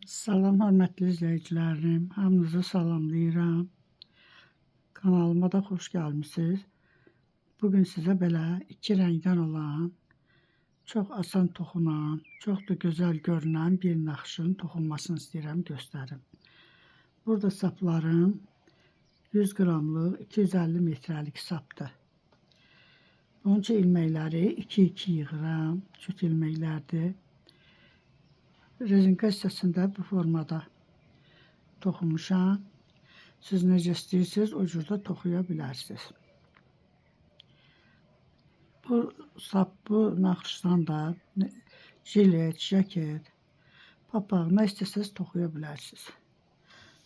Salam, hörmətli izləyicilərim, hamınızı salamlayıram. Kanalıma da xoş gəlmisiniz. Bugün sizə belə iki rəngdən olan, çox asan toxunan, çox da gözəl görünən bir naxışın toxunmasını istəyirəm göstərim. Burada saplarım 100 qramlıq 250 metrəlik sapdır. Bunun üçün ilməkləri 2-2 yığıram, cüt ilməklərdir. Rezinka hissəsində bu formada toxumuşam. Siz necə istəyirsiniz, o cürdə toxuya bilərsiniz. Bu sap, bu naxışdan da jilet, jaket, papaq, nə istəsəniz toxuya bilərsiniz.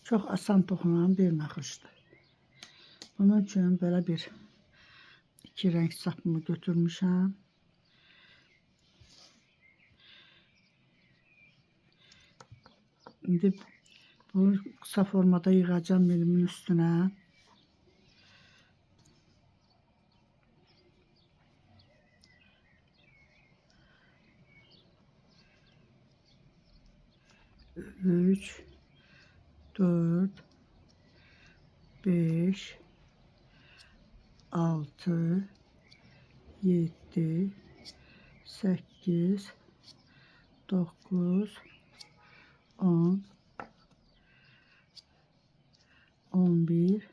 Çox asan toxunan bir naxışdır. Bunun üçün belə bir iki rəng sapımı götürmüşəm. İndi bu qısa formada yığacağım milimin üstünə. Üç, 4, 5, 6, 7, 8, 9, 10, 11,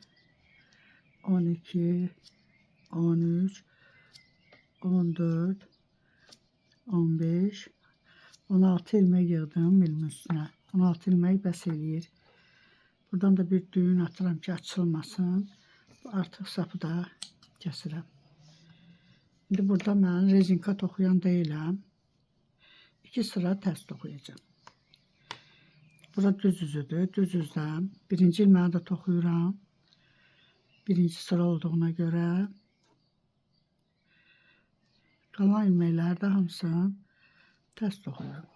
12, 13, 14, 15, 16 ilmek yığdım milimin üstünə. 16 ilmek bəs eləyir. Buradan da bir düğün atıram ki açılmasın. Artıq sapı da kəsirəm. İndi burada mən rezinka toxuyan deyiləm. 2 sıra tərs toxuyacağım. Bura düz üzüdür. Düz üzdən birinci ilməyi də toxuyuram. Birinci sıra olduğuna görə. Qalan ilməkləri də hamısını tərs toxuyuram.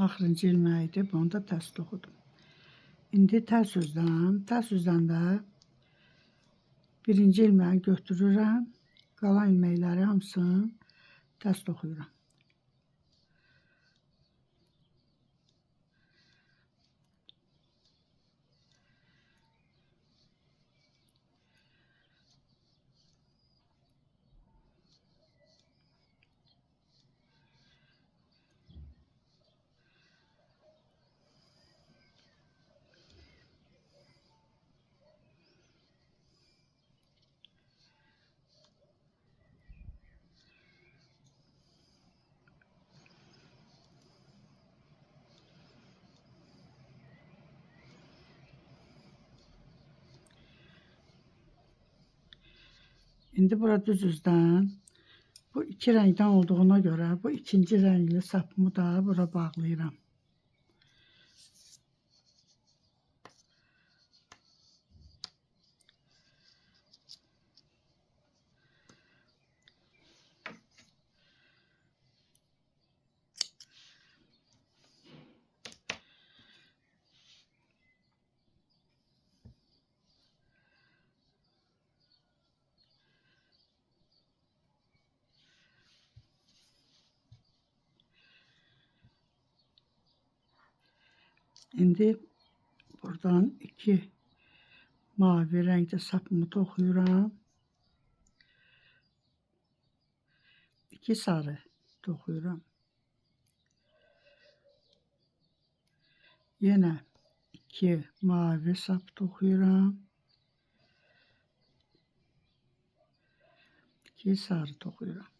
Axırıncı ilməkdir, bunu da tərs toxudum. İndi tərs üzdən də birinci ilməyi götürürəm, qalan ilməkləri hamısını tərs toxuyuram. İndi burada düz üzdən bu iki rəngdən olduğuna görə bu ikinci rəngli sapımı da bura bağlayıram. İndi buradan iki mavi renkli sapımı toxuyuram. 2 sarı toxuyuram. Yenə 2 mavi sap toxuyuram. 2 sarı toxuyuram.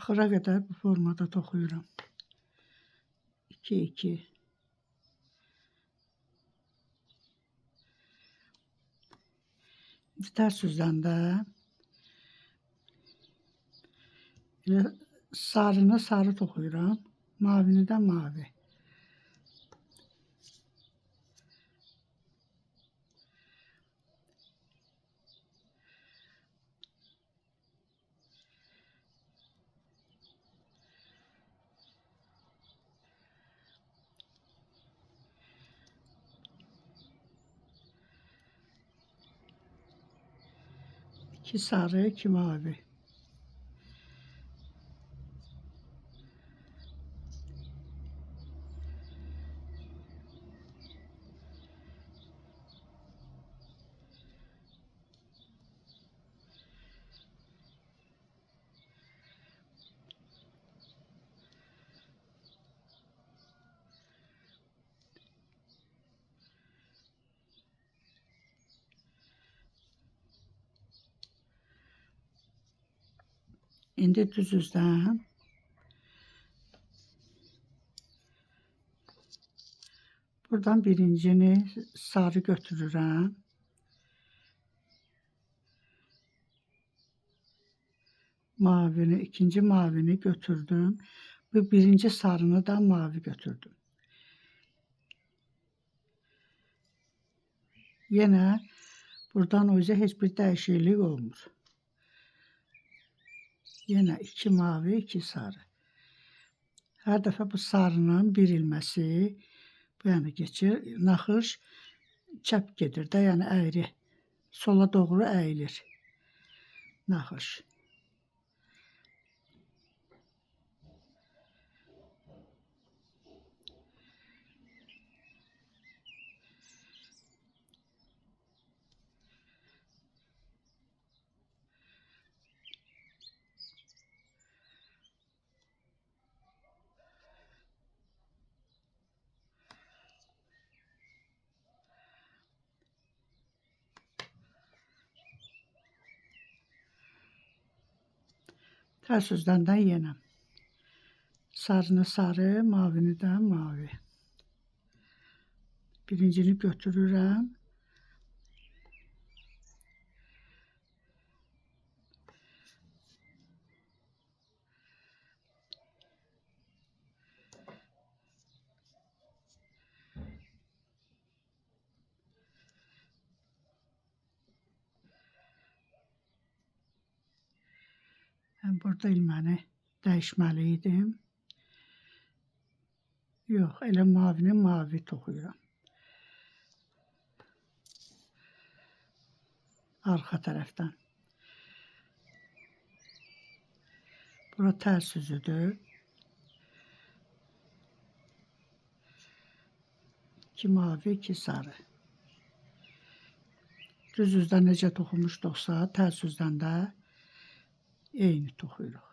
Axıra qədər bu formada toxuyuram. 2-2. Tərs üzdən də elə sarını sarı toxuyuram, mavini də mavi. İki sarı, iki mavi. İndi düz üzdən buradan birincini sarı götürürəm. Mavini, ikinci mavini götürdüm. Bu birinci sarını da mavi götürdüm. Yenə buradan o yüzden heç bir dəyişiklik olmur. Yenə iki mavi, iki sarı. Hər dəfə bu sarının birilməsi, bu yana geçir. Naxış çəp gedir də, yəni əyri. Sola doğru əyilir. Naxış. Tərs üzdən də yenə sarını sarı, mavini də mavi. Birincini götürürəm. Mən burada ilməni dəyişməli idim. Yox, elə mavini mavi toxuyuram. Arxa tərəfdən. Bura tərs üzüdür. İki mavi, iki sarı. Düz üzdən necə toxumuşduqsa, tərs üzdən də eyni toxuyuruq.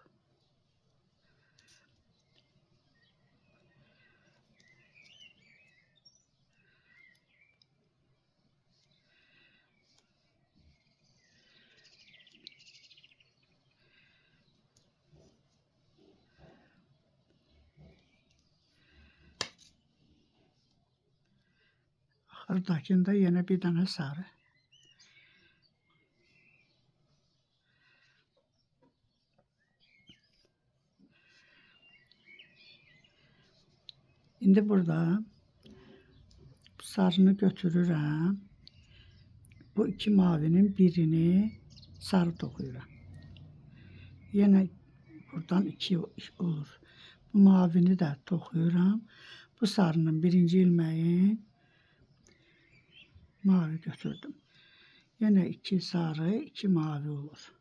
Axırdakında yenə bir dənə sarı. İndi burada sarını götürürəm. Bu iki mavinin birini sarı toxuyuram. Yenə buradan iki olur. Bu mavini də toxuyuram. Bu sarının birinci ilməyin mavi götürdüm. Yenə iki sarı, iki mavi olur.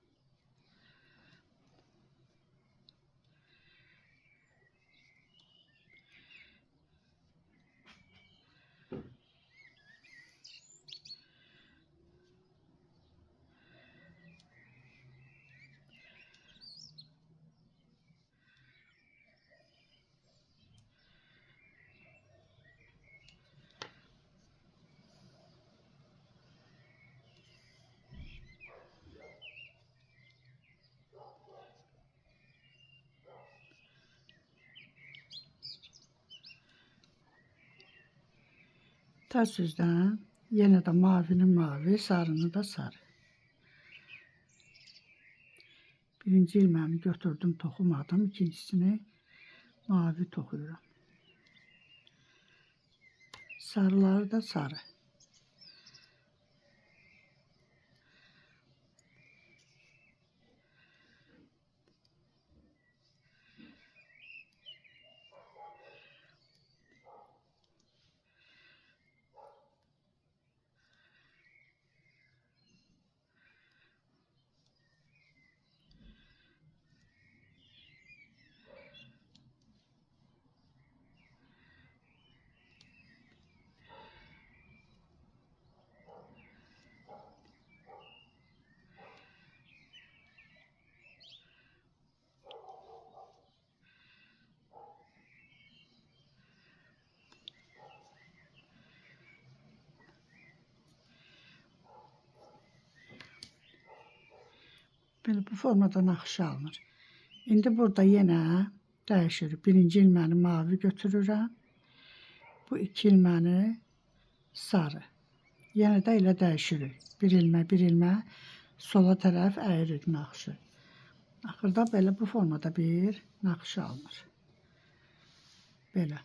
Ters yüzden yine de mavinin mavi, sarını da sarı. Birinci ilmeğimi götürdüm, toxumadım. İkincisini mavi toxuyuram. Sarıları da sarı. Belə bu formada naxışa alınır. İndi burada yenə dəyişir. Birinci ilməni mavi götürürəm. Bu iki ilməni sarı. Yenə də elə dəyişirik. Bir ilmə sola tərəf əyirik naxışı. Axırda belə bu formada bir naxışa alınır. Belə.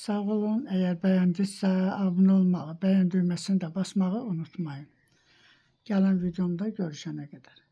Sağ olun. Əgər bəyəndinizsə abunə olmağı, bəyən düyməsini də basmağı unutmayın. Gələn videomda görüşənə qədər.